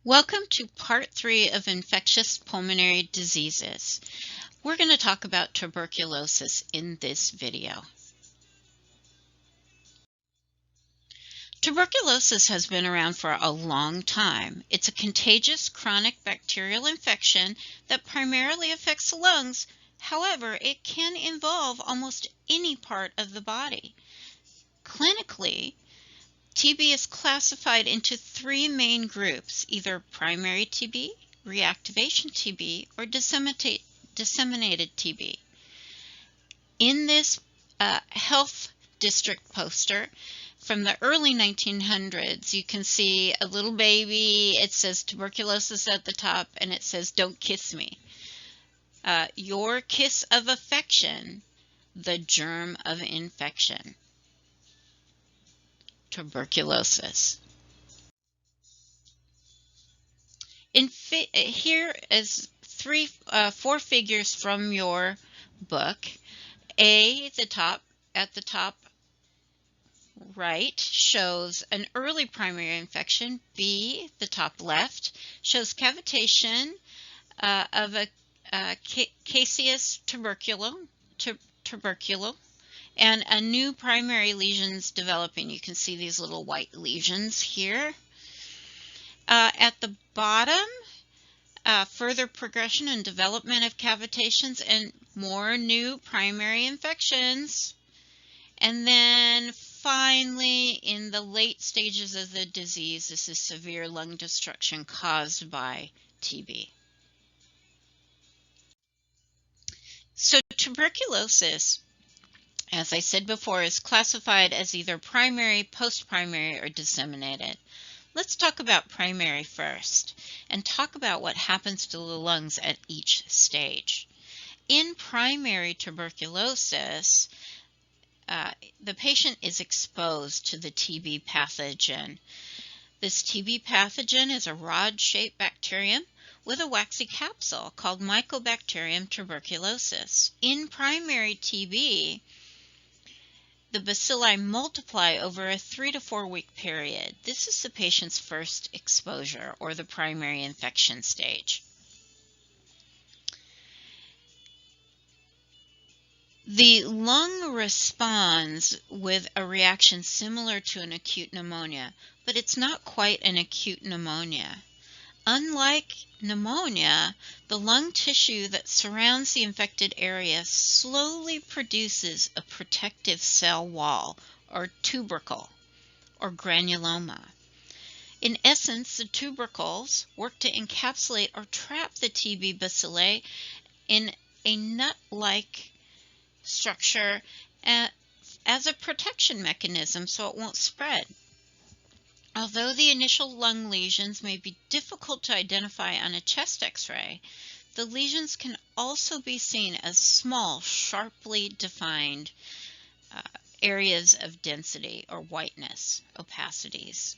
Welcome to part 3 of infectious pulmonary diseases. We're going to talk about tuberculosis in this video. Tuberculosis has been around for a long time. It's a contagious chronic bacterial infection that primarily affects the lungs. However, it can involve almost any part of the body. Clinically, TB is classified into 3 main groups, either primary TB, reactivation TB, or disseminated TB. In this health district poster from the early 1900s, you can see a little baby. It says tuberculosis at the top, and it says, "Don't kiss me." Your kiss of affection, the germ of infection. Tuberculosis. Here is 4 figures from your book. A, at the top right, shows an early primary infection. B, the top left, shows cavitation of a caseous tuberculum, and a new primary lesions developing. You can see these little white lesions here. At the bottom, further progression and development of cavitations and more new primary infections. And then finally, in the late stages of the disease, this is severe lung destruction caused by TB. So tuberculosis, as I said before, is classified as either primary, post-primary, or disseminated. Let's talk about primary first and talk about what happens to the lungs at each stage. In primary tuberculosis, the patient is exposed to the TB pathogen. This TB pathogen is a rod-shaped bacterium with a waxy capsule called Mycobacterium tuberculosis. In primary TB, the bacilli multiply over a 3 to 4 week period. This is the patient's first exposure, or the primary infection stage. The lung responds with a reaction similar to an acute pneumonia, but it's not quite an acute pneumonia. Unlike pneumonia, the lung tissue that surrounds the infected area slowly produces a protective cell wall, or tubercle, or granuloma. In essence, the tubercles work to encapsulate or trap the TB bacilli in a nut-like structure as a protection mechanism so it won't spread. Although the initial lung lesions may be difficult to identify on a chest X-ray, the lesions can also be seen as small, sharply defined areas of density or whiteness, opacities.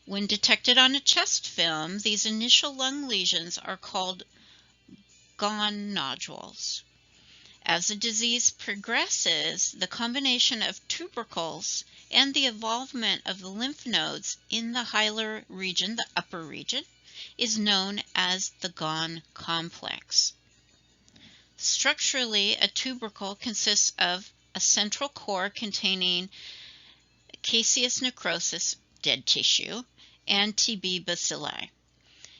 When detected on a chest film, these initial lung lesions are called Gone nodules. As the disease progresses, the combination of tubercles and the involvement of the lymph nodes in the hilar region, the upper region, is known as the Gone complex. Structurally, a tubercle consists of a central core containing caseous necrosis, dead tissue, and TB bacilli.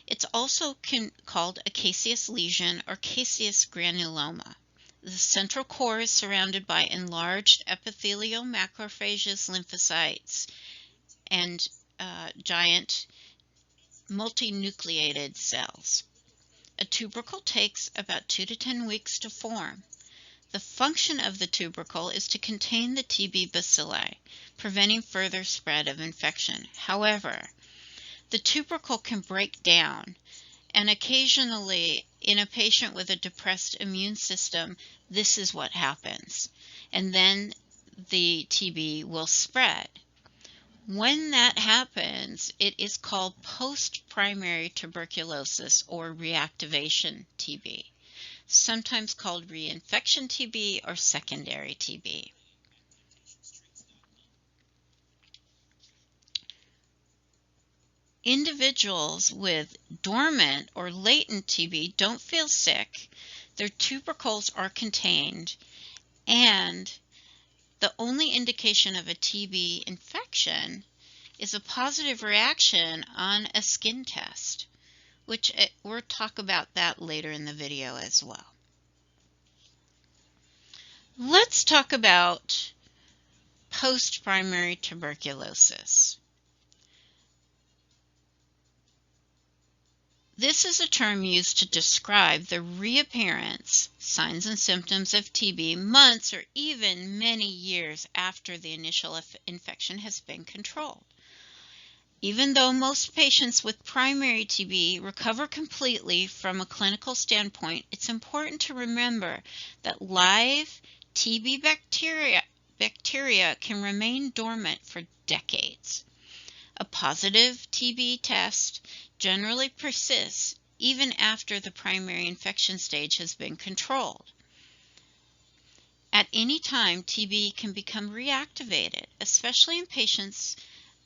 It's also called a caseous lesion or caseous granuloma. The central core is surrounded by enlarged epithelial macrophages, lymphocytes, and giant multinucleated cells. A tubercle takes about 2 to 10 weeks to form. The function of the tubercle is to contain the TB bacilli, preventing further spread of infection. However, the tubercle can break down, and occasionally in a patient with a depressed immune system, this is what happens, and then the TB will spread. When that happens, it is called post-primary tuberculosis or reactivation TB, sometimes called reinfection TB or secondary TB. individuals with dormant or latent TB don't feel sick, their tubercles are contained, and the only indication of a TB infection is a positive reaction on a skin test, which we'll talk about that later in the video as well. Let's talk about post-primary tuberculosis. This is a term used to describe the reappearance, signs and symptoms of TB months or even many years after the initial infection has been controlled. Even though most patients with primary TB recover completely from a clinical standpoint, it's important to remember that live TB bacteria can remain dormant for decades. A positive TB test generally persists even after the primary infection stage has been controlled. At any time, TB can become reactivated, especially in patients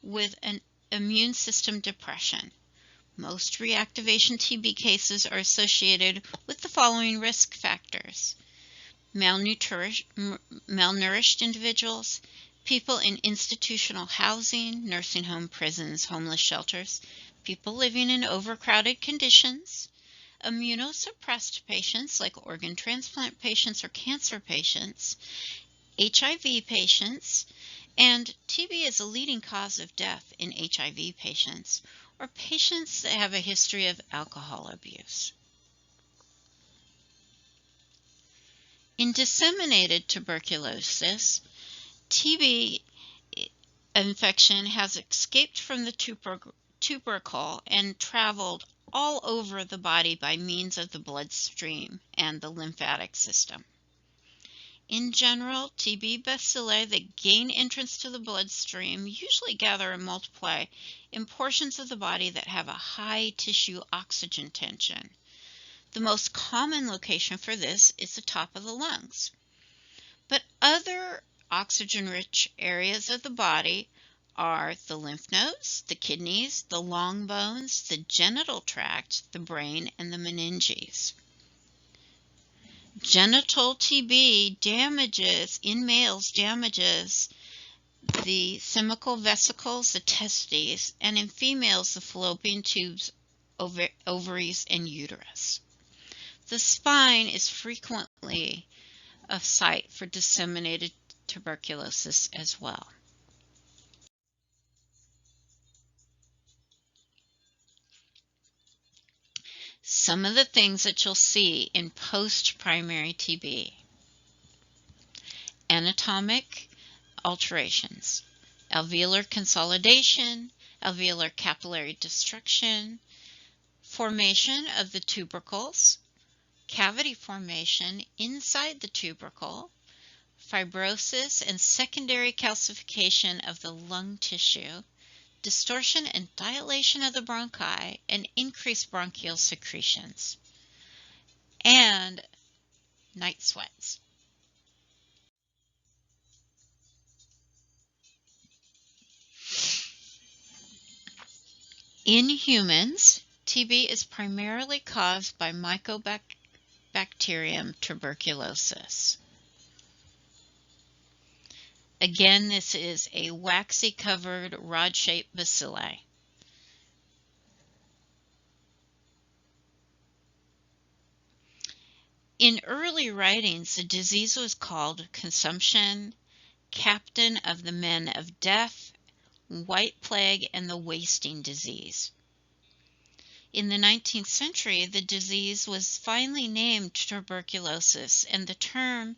with an immune system depression. Most reactivation TB cases are associated with the following risk factors: malnourished individuals, people in institutional housing, nursing home, prisons, homeless shelters, people living in overcrowded conditions, immunosuppressed patients like organ transplant patients or cancer patients, HIV patients, and TB is a leading cause of death in HIV patients, or patients that have a history of alcohol abuse. In disseminated tuberculosis, TB infection has escaped from the tubercle and traveled all over the body by means of the bloodstream and the lymphatic system. In general, TB bacilli that gain entrance to the bloodstream usually gather and multiply in portions of the body that have a high tissue oxygen tension. The most common location for this is the top of the lungs. But other oxygen-rich areas of the body are the lymph nodes, the kidneys, the long bones, the genital tract, the brain, and the meninges. Genital TB in males damages the seminal vesicles, the testes, and in females the fallopian tubes, ovaries, and uterus. The spine is frequently a site for disseminated tuberculosis as well. Some of the things that you'll see in post-primary TB: anatomic alterations, alveolar consolidation, alveolar capillary destruction, formation of the tubercles, cavity formation inside the tubercle, fibrosis and secondary calcification of the lung tissue, distortion and dilation of the bronchi, and increased bronchial secretions, and night sweats. In humans, TB is primarily caused by Mycobacterium tuberculosis. Again, this is a waxy-covered, rod-shaped bacilli. In early writings, the disease was called consumption, captain of the men of death, white plague, and the wasting disease. In the 19th century, the disease was finally named tuberculosis, and the term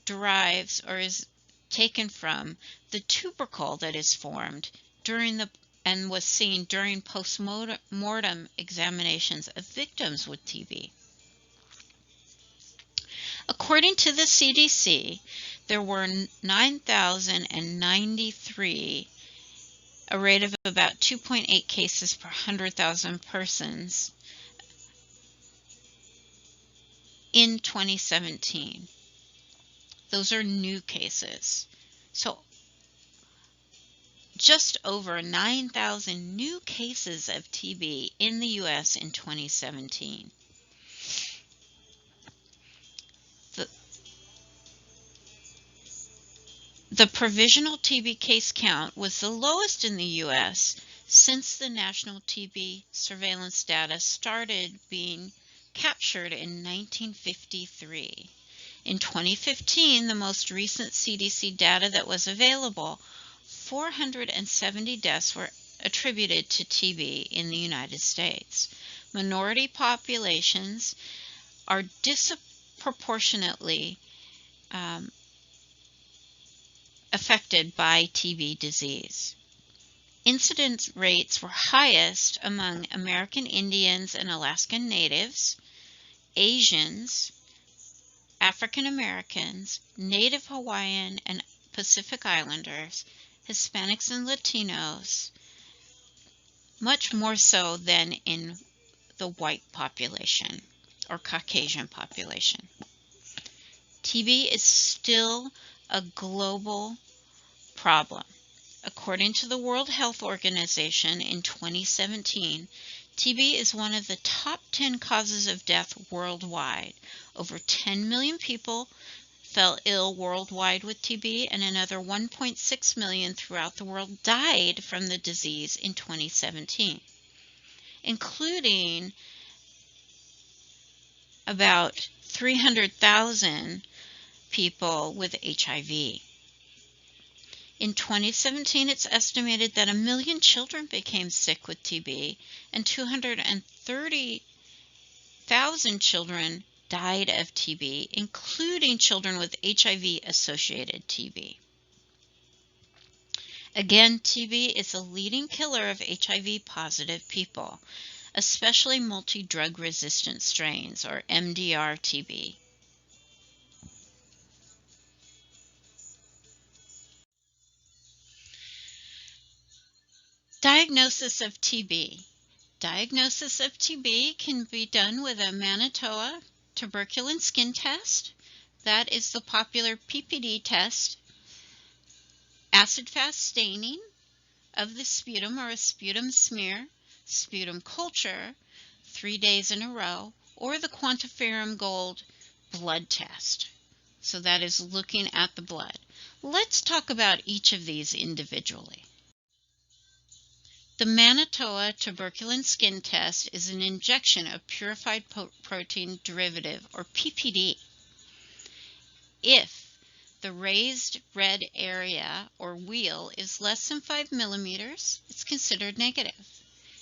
derives or is taken from the tubercle that is formed and was seen during post-mortem examinations of victims with TB. According to the CDC, there were 9,093, a rate of about 2.8 cases per 100,000 persons in 2017. Those are new cases. So just over 9,000 new cases of TB in the U.S. in 2017. The provisional TB case count was the lowest in the U.S. since the national TB surveillance data started being captured in 1953. In 2015, the most recent CDC data that was available, 470 deaths were attributed to TB in the United States. Minority populations are disproportionately affected by TB disease. Incidence rates were highest among American Indians and Alaskan Natives, Asians, African Americans, Native Hawaiian and Pacific Islanders, Hispanics and Latinos, much more so than in the white population or Caucasian population. TB is still a global problem. According to the World Health Organization in 2017, TB is one of the top 10 causes of death worldwide. Over 10 million people fell ill worldwide with TB, and another 1.6 million throughout the world died from the disease in 2017, including about 300,000 people with HIV. In 2017, it's estimated that 1 million children became sick with TB, and 230,000 children died of TB, including children with HIV-associated TB. Again, TB is a leading killer of HIV-positive people, especially multi-drug resistant strains, or MDR TB. Diagnosis of TB. Diagnosis of TB can be done with a Manitoba tuberculin skin test. That is the popular PPD test. Acid-fast staining of the sputum or a sputum smear, sputum culture 3 days in a row, or the quantiferum gold blood test. So that is looking at the blood. Let's talk about each of these individually. The Manitoba tuberculin skin test is an injection of purified protein derivative, or PPD. If the raised red area or wheal is less than 5 millimeters, it's considered negative.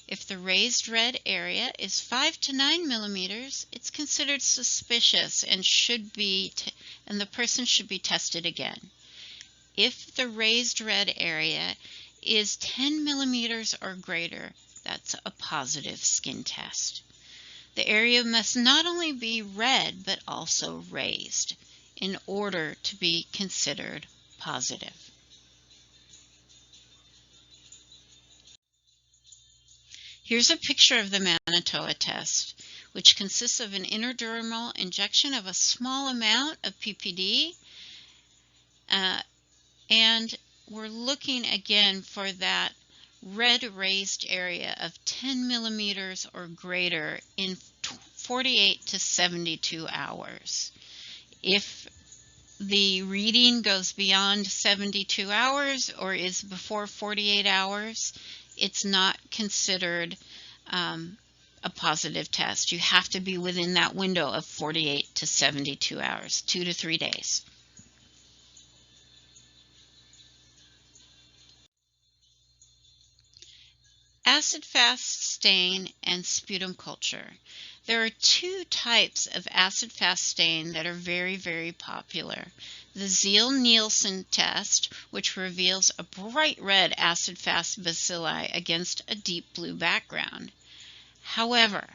If the raised red area is 5 to 9 millimeters, it's considered suspicious and the person should be tested again. If the raised red area is 10 millimeters or greater, that's a positive skin test. The area must not only be red but also raised in order to be considered positive. Here's a picture of the Manitoba test, which consists of an intradermal injection of a small amount of PPD, and we're looking again for that red raised area of 10 millimeters or greater in 48 to 72 hours. If the reading goes beyond 72 hours or is before 48 hours, it's not considered a positive test. You have to be within that window of 48 to 72 hours, 2 to 3 days. Acid-fast stain and sputum culture. There are two types of acid-fast stain that are very, very popular. The Zeal-Nielsen test, which reveals a bright red acid-fast bacilli against a deep blue background. However,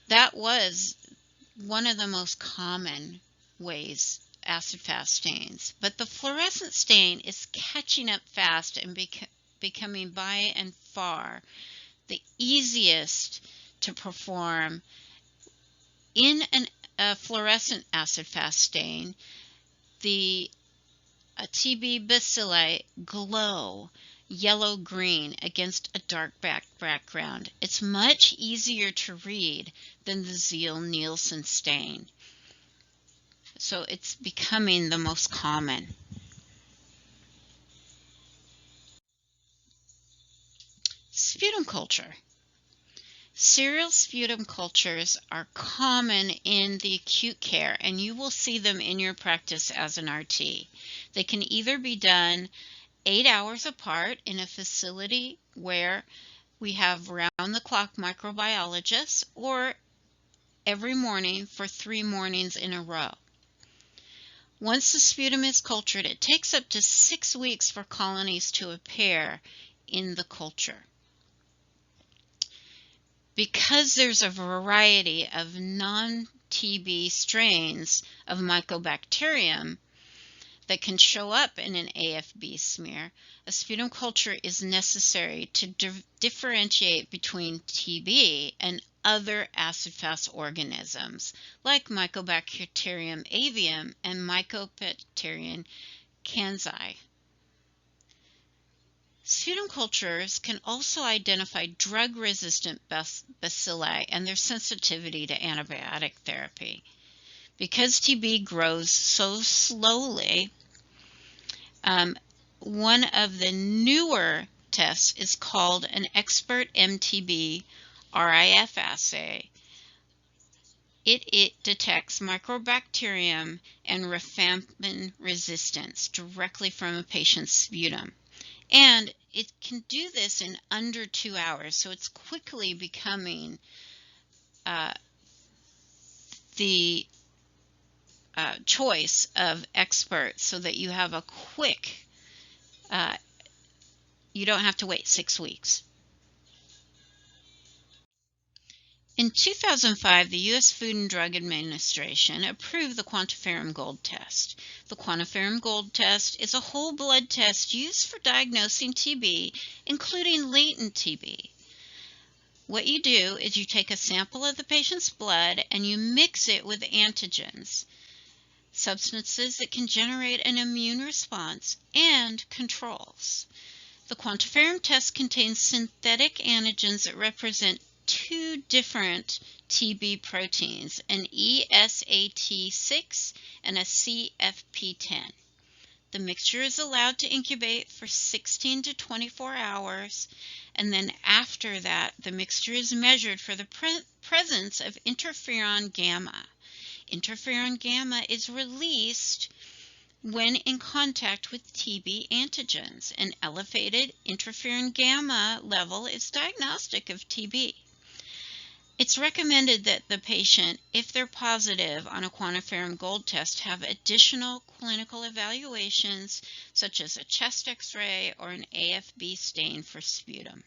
that was one of the most common ways acid-fast stains. But the fluorescent stain is catching up fast and becoming by and far the easiest to perform. In a fluorescent acid-fast stain, the TB bacilli glow. yellow-green against a dark background. It's much easier to read than the Zeal-Nielsen stain. So it's becoming the most common. Sputum culture. Serial sputum cultures are common in the acute care, and you will see them in your practice as an RT. They can either be done 8 hours apart in a facility where we have round-the-clock microbiologists, or every morning for 3 mornings in a row. Once the sputum is cultured, it takes up to 6 weeks for colonies to appear in the culture. Because there's a variety of non-TB strains of Mycobacterium that can show up in an AFB smear, a sputum culture is necessary to differentiate between TB and other acid-fast organisms like Mycobacterium avium and Mycobacterium canzi. Sputum cultures can also identify drug-resistant bacilli and their sensitivity to antibiotic therapy. Because TB grows so slowly, one of the newer tests is called an expert MTB RIF assay. It detects Mycobacterium and rifampin resistance directly from a patient's sputum. And it can do this in under 2 hours, so it's quickly becoming the choice of experts, so that you have a quick, you don't have to wait 6 weeks. In 2005, the U.S. Food and Drug Administration approved the QuantiFERON Gold test. The QuantiFERON Gold test is a whole blood test used for diagnosing TB, including latent TB. What you do is you take a sample of the patient's blood and you mix it with antigens, substances that can generate an immune response, and controls. The QuantiFERON test contains synthetic antigens that represent 2 different TB proteins, an ESAT6 and a CFP10. The mixture is allowed to incubate for 16 to 24 hours, and then after that, the mixture is measured for the presence of interferon gamma. Interferon gamma is released when in contact with TB antigens. An elevated interferon gamma level is diagnostic of TB. It's recommended that the patient, if they're positive on a QuantiFERON Gold test, have additional clinical evaluations such as a chest X-ray or an AFB stain for sputum.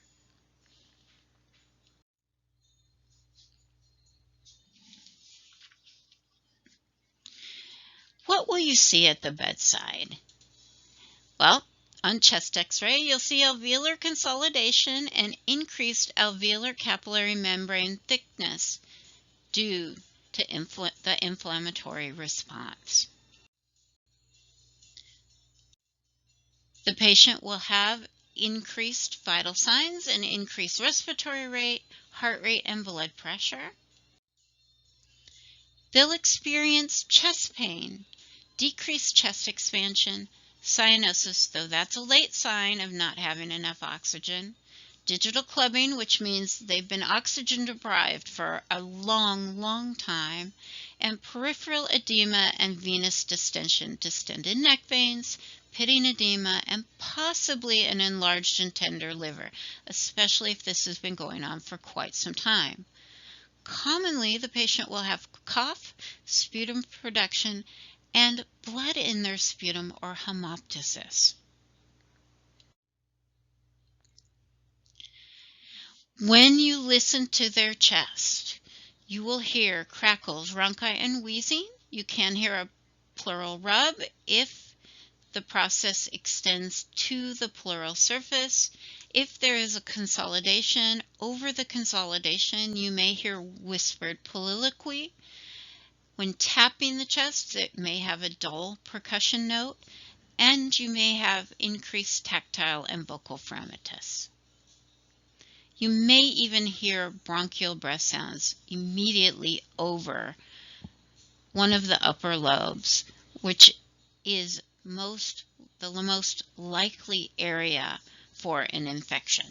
What will you see at the bedside? Well, on chest X-ray, you'll see alveolar consolidation and increased alveolar capillary membrane thickness due to the inflammatory response. The patient will have increased vital signs and increased respiratory rate, heart rate, and blood pressure. They'll experience chest pain, decreased chest expansion, cyanosis, though that's a late sign of not having enough oxygen, digital clubbing, which means they've been oxygen deprived for a long time, and peripheral edema and venous distension, distended neck veins, pitting edema, and possibly an enlarged and tender liver, especially if this has been going on for quite some time. Commonly, the patient will have cough, sputum production, and blood in their sputum or hemoptysis. When you listen to their chest, you will hear crackles, rhonchi, and wheezing. You can hear a pleural rub if the process extends to the pleural surface. If there is a consolidation, over the consolidation, you may hear whispered soliloquy. When tapping the chest, it may have a dull percussion note. and you may have increased tactile and vocal phragmitis. You may even hear bronchial breath sounds immediately over one of the upper lobes, which is the most likely area for an infection.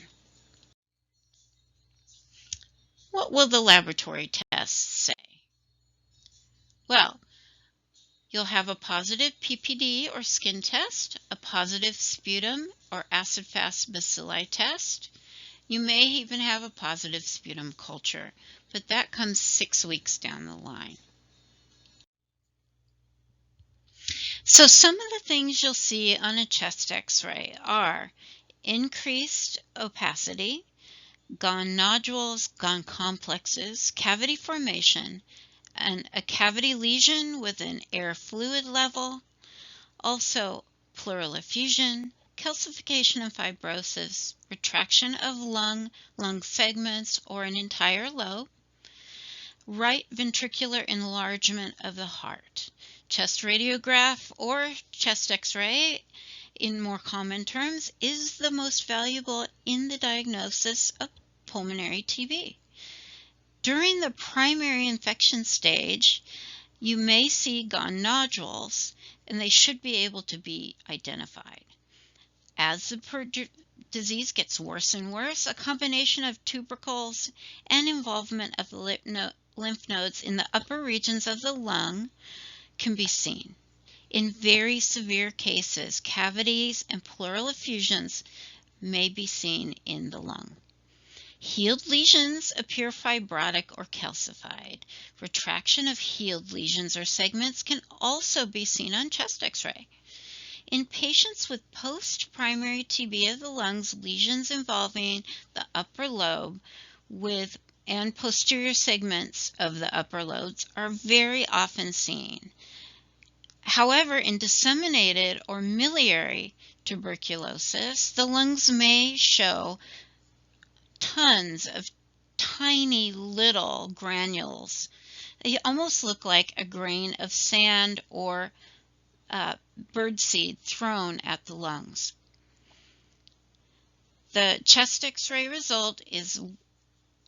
What will the laboratory tests say? Well, you'll have a positive PPD or skin test, a positive sputum or acid-fast bacilli test. You may even have a positive sputum culture, but that comes 6 weeks down the line. So some of the things you'll see on a chest x-ray are increased opacity, gone nodules, gone complexes, cavity formation, and a cavity lesion with an air fluid level, also pleural effusion, calcification and fibrosis, retraction of lung segments or an entire lobe, right ventricular enlargement of the heart. Chest radiograph or chest x-ray, in more common terms, is the most valuable in the diagnosis of pulmonary TB. During the primary infection stage, you may see gone nodules, and they should be able to be identified. As the disease gets worse and worse, a combination of tubercles and involvement of the lymph nodes in the upper regions of the lung can be seen. In very severe cases, cavities and pleural effusions may be seen in the lung. Healed lesions appear fibrotic or calcified. Retraction of healed lesions or segments can also be seen on chest x-ray. In patients with post-primary TB of the lungs, lesions involving the upper lobe and posterior segments of the upper lobes are very often seen. However, in disseminated or miliary tuberculosis, the lungs may show tons of tiny little granules. They almost look like a grain of sand or birdseed thrown at the lungs. The chest x-ray result is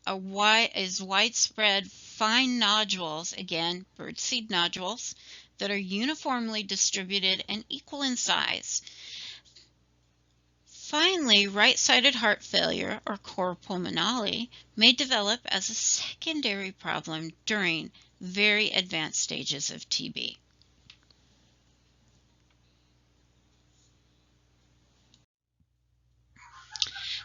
widespread fine nodules, again, birdseed nodules, that are uniformly distributed and equal in size. Finally, right-sided heart failure, or cor pulmonale, may develop as a secondary problem during very advanced stages of TB.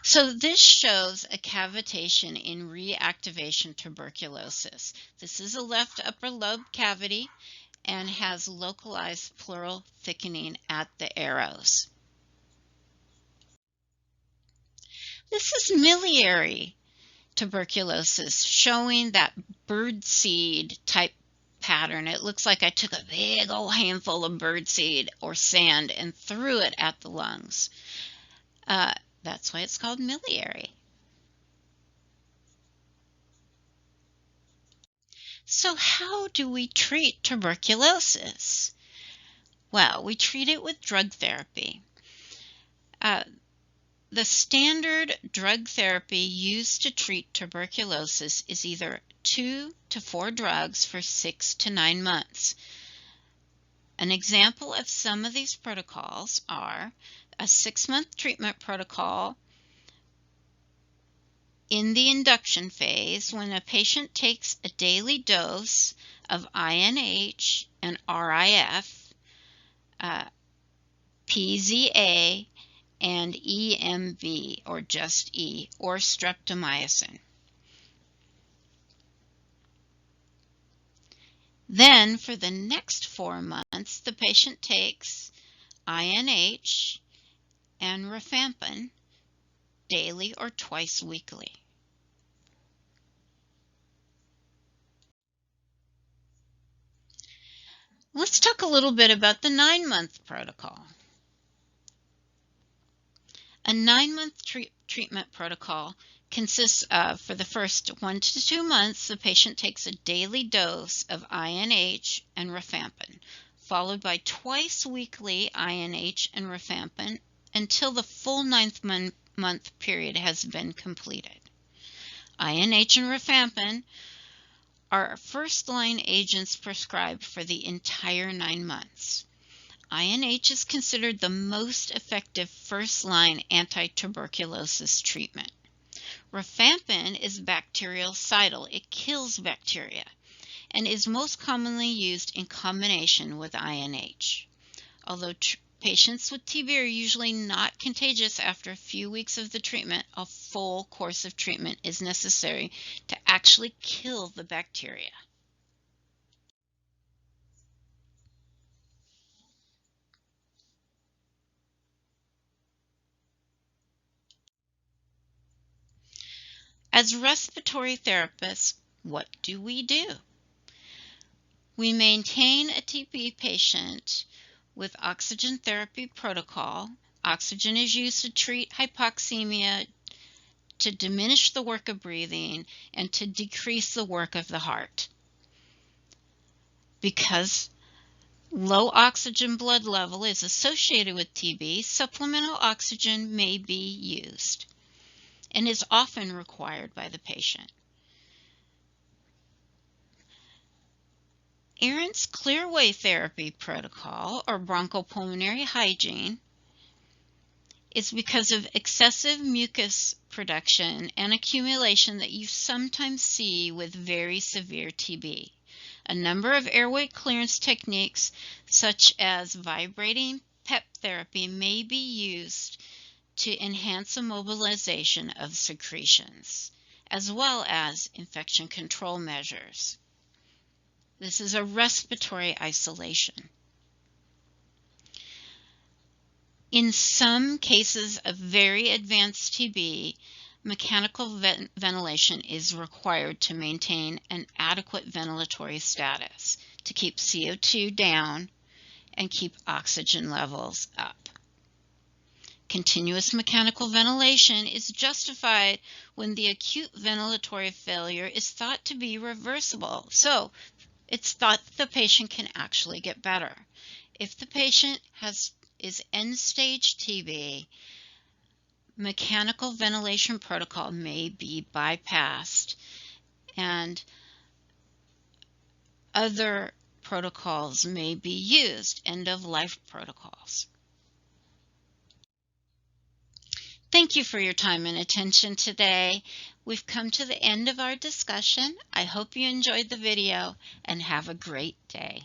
So this shows a cavitation in reactivation tuberculosis. This is a left upper lobe cavity and has localized pleural thickening at the arrows. This is miliary tuberculosis, showing that birdseed type pattern. It looks like I took a big old handful of birdseed or sand and threw it at the lungs. That's why it's called miliary. So how do we treat tuberculosis? Well, we treat it with drug therapy. The standard drug therapy used to treat tuberculosis is either 2 to 4 drugs for 6 to 9 months. An example of some of these protocols are a 6-month treatment protocol in the induction phase, when a patient takes a daily dose of INH and RIF, PZA, and EMV, or just E, or streptomycin. Then, for the next 4 months, the patient takes INH and rifampin daily or twice weekly. Let's talk a little bit about the 9-month protocol. A 9-month treatment protocol consists of, for the first 1 to 2 months, the patient takes a daily dose of INH and rifampin. followed by twice weekly INH and rifampin until the full 9th month period has been completed. INH and rifampin are first-line agents prescribed for the entire 9 months. INH is considered the most effective first-line anti-tuberculosis treatment. Rifampin is bactericidal. It kills bacteria and is most commonly used in combination with INH. Although patients with TB are usually not contagious after a few weeks of the treatment, a full course of treatment is necessary to actually kill the bacteria. As respiratory therapists, what do? We maintain a TB patient with oxygen therapy protocol. Oxygen is used to treat hypoxemia, to diminish the work of breathing, and to decrease the work of the heart. Because low oxygen blood level is associated with TB, supplemental oxygen may be used and is often required by the patient. Aaron's Clearway therapy protocol, or bronchopulmonary hygiene, is because of excessive mucus production and accumulation that you sometimes see with very severe TB. A number of airway clearance techniques, such as vibrating PEP therapy, may be used to enhance immobilization of secretions, as well as infection control measures. This is a respiratory isolation. In some cases of very advanced TB, mechanical ventilation is required to maintain an adequate ventilatory status, to keep CO2 down and keep oxygen levels up. Continuous mechanical ventilation is justified when the acute ventilatory failure is thought to be reversible. So it's thought the patient can actually get better. If the patient is end-stage TB, mechanical ventilation protocol may be bypassed, and other protocols may be used, end-of-life protocols. Thank you for your time and attention today. We've come to the end of our discussion. I hope you enjoyed the video and have a great day.